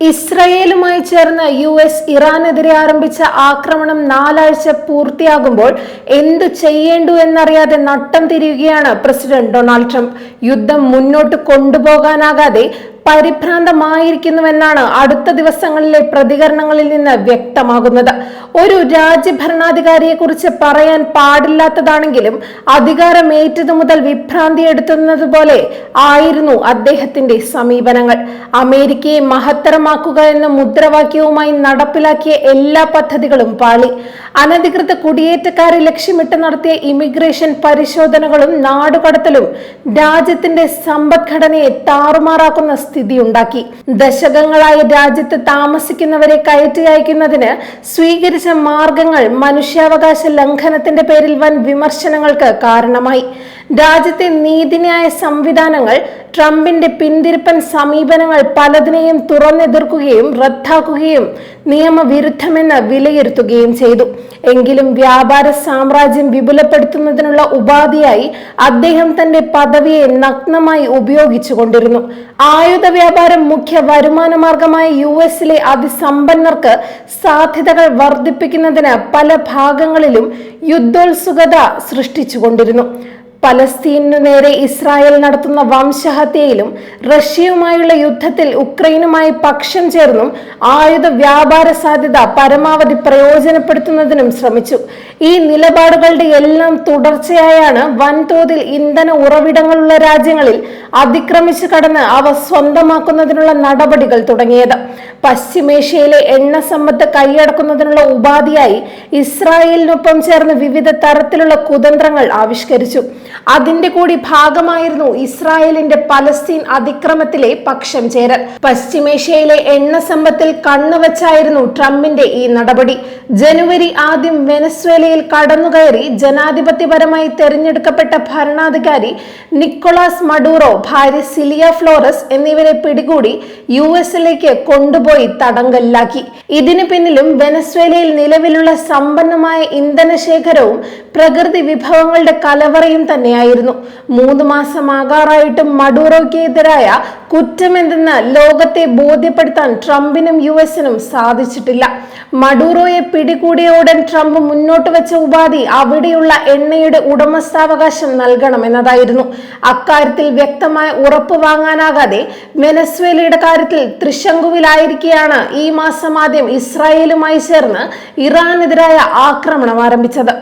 ഇസ്രയേലുമായി ചേർന്ന് US ഇറാനെതിരെ ആരംഭിച്ച ആക്രമണം 4 ആഴ്ച പൂർത്തിയാകുമ്പോൾ എന്തു ചെയ്യേണ്ടു എന്നറിയാതെ നട്ടം തിരിയുകയാണ് പ്രസിഡന്റ് ഡൊണാൾഡ് ട്രംപ്. യുദ്ധം മുന്നോട്ട് കൊണ്ടുപോകാനാകാതെ പരിഭ്രാന്തമായിരിക്കുന്നുവെന്നാണ് അടുത്ത ദിവസങ്ങളിലെ പ്രതികരണങ്ങളിൽ നിന്ന് വ്യക്തമാകുന്നത്. ഒരു രാജ്യഭരണാധികാരിയെ കുറിച്ച് പറയാൻ പാടില്ലാത്തതാണെങ്കിലും അധികാരമേറ്റതു മുതൽ വിഭ്രാന്തി എടുത്തുന്നത് പോലെ ആയിരുന്നു അദ്ദേഹത്തിന്റെ സമീപനങ്ങൾ. അമേരിക്കയെ മഹത്തരമാക്കുക എന്ന മുദ്രാവാക്യവുമായി നടപ്പിലാക്കിയ എല്ലാ പദ്ധതികളും പാളി. അനധികൃത കുടിയേറ്റക്കാരെ ലക്ഷ്യമിട്ട് നടത്തിയ ഇമിഗ്രേഷൻ പരിശോധനകളും നാടുകടത്തലും രാജ്യത്തിന്റെ സമ്പദ്ഘടനയെ താറുമാറാക്കുന്ന സ്ഥിതിയുണ്ടാക്കി. ദശകങ്ങളായി രാജ്യത്ത് താമസിക്കുന്നവരെ കയറ്റി അയക്കുന്നതിന് സ്വീകരിച്ച മാർഗങ്ങൾ മനുഷ്യാവകാശ ലംഘനത്തിന്റെ പേരിൽ വൻ വിമർശനങ്ങൾക്ക് കാരണമായി. രാജ്യത്തെ നീതിന്യായ സംവിധാനങ്ങൾ ട്രംപിന്റെ പിന്തിരിപ്പൻ സമീപനങ്ങൾ പലതിനെയും തുറന്നെതിർക്കുകയും റദ്ദാക്കുകയും നിയമവിരുദ്ധമെന്ന് വിലയിരുത്തുകയും ചെയ്തു. എങ്കിലും വ്യാപാര സാമ്രാജ്യം വിപുലപ്പെടുത്തുന്നതിനുള്ള ഉപാധിയായി അദ്ദേഹം തന്റെ പദവിയെ നഗ്നമായി ഉപയോഗിച്ചുകൊണ്ടിരുന്നു. ആയുധ വ്യാപാരം മുഖ്യ വരുമാന മാർഗമായ US-ലെ അതിസമ്പന്നർക്ക് സാധ്യതകൾ വർദ്ധിപ്പിക്കുന്നതിന് പല ഭാഗങ്ങളിലും യുദ്ധോത്സുകത സൃഷ്ടിച്ചുകൊണ്ടിരുന്നു. പലസ്തീനു നേരെ ഇസ്രായേൽ നടത്തുന്ന വംശഹത്യയിലും റഷ്യയുമായുള്ള യുദ്ധത്തിൽ ഉക്രൈനുമായി പക്ഷം ചേർന്നും ആയുധ വ്യാപാര സാധ്യത പരമാവധി പ്രയോജനപ്പെടുത്തുന്നതിനും ശ്രമിച്ചു. ഈ നിലപാടുകളുടെ എല്ലാം തുടർച്ചയായാണ് വൻതോതിൽ ഇന്ധന ഉറവിടങ്ങളുള്ള രാജ്യങ്ങളിൽ അതിക്രമിച്ചു കടന്ന് അവ സ്വന്തമാക്കുന്നതിനുള്ള നടപടികൾ തുടങ്ങിയത്. പശ്ചിമേഷ്യയിലെ എണ്ണ സമ്പത്ത് കൈയടക്കുന്നതിനുള്ള ഉപാധിയായി ഇസ്രായേലിനൊപ്പം ചേർന്ന് വിവിധ തരത്തിലുള്ള കുതന്ത്രങ്ങൾ ആവിഷ്കരിച്ചു. അതിന്റെ കൂടി ഭാഗമായിരുന്നു ഇസ്രായേലിന്റെ പലസ്തീൻ അതിക്രമത്തിലെ പക്ഷം ചേരൽ. പശ്ചിമേഷ്യയിലെ എണ്ണ സമ്പത്തിൽ കണ്ണുവച്ചായിരുന്നു ട്രംപിന്റെ ഈ നടപടി. ജനുവരി ആദ്യം വെനസ്വേലയിൽ കടന്നുകയറി ജനാധിപത്യപരമായി തെരഞ്ഞെടുക്കപ്പെട്ട ഭരണാധികാരി നിക്കോളാസ് മഡൂറോ, ഭാര്യ സിലിയ ഫ്ലോറസ് എന്നിവരെ പിടികൂടി US-ലേക്ക് കൊണ്ടുപോയി തടങ്കലിലാക്കി. ഇതിനു പിന്നിലും വെനസ്വേലയിൽ നിലവിലുള്ള സമ്പന്നമായ ഇന്ധനശേഖരവും പ്രകൃതി വിഭവങ്ങളുടെ കലവറയും തന്നെയായിരുന്നു. 3 മാസം ആകാറായിട്ടും മഡൂറോയ്ക്കെതിരായ കുറ്റമെന്തെന്ന് ലോകത്തെ ബോധ്യപ്പെടുത്താൻ ട്രംപിനും US-നും സാധിച്ചിട്ടില്ല. മഡൂറോയെ പിടികൂടിയ ഉടൻ ട്രംപ് മുന്നോട്ട് വെച്ച ഉപാധി അവിടെയുള്ള എണ്ണയുടെ ഉടമസ്ഥാവകാശം നൽകണമെന്നതായിരുന്നു. അക്കാര്യത്തിൽ വ്യക്തമായ ഉറപ്പ് വാങ്ങാനാകാതെ വെനസ്വേലയുടെ കാര്യത്തിൽ ത്രിശങ്കുവിലായിരിക്കെയാണ് ഈ മാസം ആദ്യം ഇസ്രായേലുമായി ചേർന്ന് ഇറാനെതിരായ ആക്രമണം ആരംഭിച്ചത്.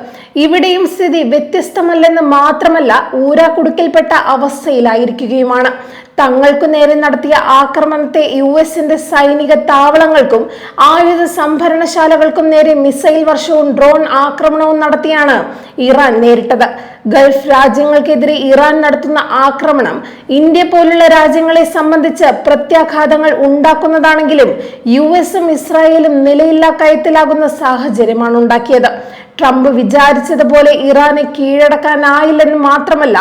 ഇവിടെയും സ്ഥിതി വ്യത്യസ്തമല്ലെന്ന് മാത്രമല്ല, ഊരാക്കുടുക്കിൽപ്പെട്ട അവസ്ഥയിലായിരിക്കുകയുമാണ്. തങ്ങൾക്കു നേരെ നടത്തിയ ആക്രമണത്തെ US-ന്റെ സൈനിക താവളങ്ങൾക്കും ആയുധ സംഭരണശാലകൾക്കും നേരെ മിസൈൽ വർഷവും ഡ്രോൺ ആക്രമണവും നടത്തിയാണ് ഇറാൻ നേരിട്ടത്. ഗൾഫ് രാജ്യങ്ങൾക്കെതിരെ ഇറാൻ നടത്തുന്ന ആക്രമണം ഇന്ത്യ പോലുള്ള രാജ്യങ്ങളെ സംബന്ധിച്ച് പ്രത്യാഘാതങ്ങൾ ഉണ്ടാക്കുന്നതാണെങ്കിലും US-ഉം ഇസ്രായേലും നിലയില്ലാ കയത്തിലാകുന്ന സാഹചര്യമാണ് ഉണ്ടാക്കിയത്. ട്രംപ് വിചാരിച്ചതുപോലെ ഇറാനെ കീഴടക്കാനായില്ലെന്ന് മാത്രമല്ല,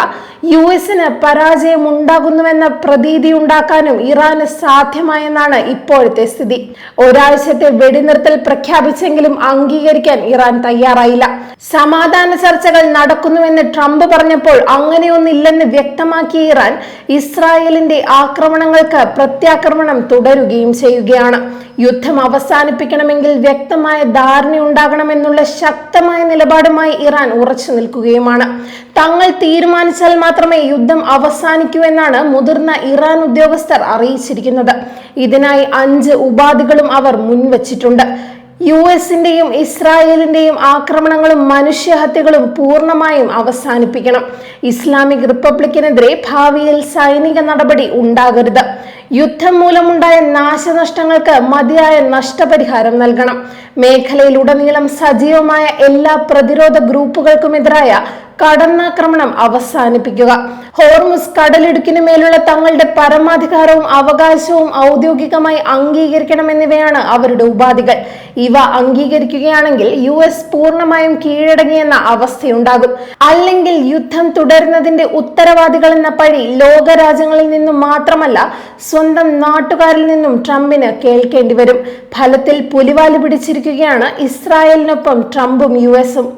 US-ന് പരാജയം ഉണ്ടാകുന്നുവെന്ന പ്രതീതി ഉണ്ടാക്കാനും ഇറാന് സാധ്യമായെന്നാണ് ഇപ്പോഴത്തെ സ്ഥിതി. ഒരാഴ്ചത്തെ വെടിനിർത്തൽ പ്രഖ്യാപിച്ചെങ്കിലും അംഗീകരിക്കാൻ ഇറാൻ തയ്യാറായില്ല. സമാധാന ചർച്ചകൾ നടക്കുന്നുവെന്ന് ട്രംപ് പറഞ്ഞപ്പോൾ അങ്ങനെയൊന്നില്ലെന്ന് വ്യക്തമാക്കിയ ഇറാൻ ഇസ്രായേലിന്റെ ആക്രമണങ്ങൾക്ക് പ്രത്യാക്രമണം തുടരുകയും ചെയ്യുകയാണ്. യുദ്ധം അവസാനിപ്പിക്കണമെങ്കിൽ വ്യക്തമായ ധാരണയുണ്ടാകണമെന്നുള്ള ശക്തമായ നിലപാടുമായി ഇറാൻ ഉറച്ചു നിൽക്കുകയുമാണ്. തങ്ങൾ തീരുമാനിച്ചാൽ മാത്രമേ യുദ്ധം അവസാനിക്കൂ എന്നാണ് മുതിർന്ന ഇറാൻ ഉദ്യോഗസ്ഥർ അറിയിച്ചിരിക്കുന്നത്. ഇതിനായി 5 ഉപാധികളും അവർ മുൻവച്ചിട്ടുണ്ട്. US-ന്റെയും ഇസ്രായേലിന്റെയും ആക്രമണങ്ങളും മനുഷ്യഹത്യകളും പൂർണ്ണമായും അവസാനിപ്പിക്കണം. ഇസ്ലാമിക് റിപ്പബ്ലിക്കിനെതിരെ ഭാവിയിൽ സൈനിക നടപടി ഉണ്ടാകരുത്. യുദ്ധം മൂലമുണ്ടായ നാശനഷ്ടങ്ങൾക്ക് മതിയായ നഷ്ടപരിഹാരം നൽകണം. മേഖലയിലുടനീളം സജീവമായ എല്ലാ പ്രതിരോധ ഗ്രൂപ്പുകൾക്കുമെതിരായ കടന്നാക്രമണം അവസാനിപ്പിക്കുക. ഹോർമുസ് കടലിടുക്കിനു മേലുള്ള തങ്ങളുടെ പരമാധികാരവും അവകാശവും ഔദ്യോഗികമായി അംഗീകരിക്കണമെന്നിവയാണ് അവരുടെ ഉപാധികൾ. ഇവ അംഗീകരിക്കുകയാണെങ്കിൽ US പൂർണ്ണമായും കീഴടങ്ങിയെന്ന അവസ്ഥയുണ്ടാകും. അല്ലെങ്കിൽ യുദ്ധം തുടരുന്നതിന്റെ ഉത്തരവാദികൾ എന്ന പഴി ലോകരാജ്യങ്ങളിൽ നിന്നും മാത്രമല്ല, സ്വന്തം നാട്ടുകാരിൽ നിന്നും ട്രംപിന് കേൾക്കേണ്ടി വരും. ഫലത്തിൽ പുലിവാല് പിടിച്ചിരിക്കുകയാണ് ഇസ്രായേലിനൊപ്പം ട്രംപും US-ഉം.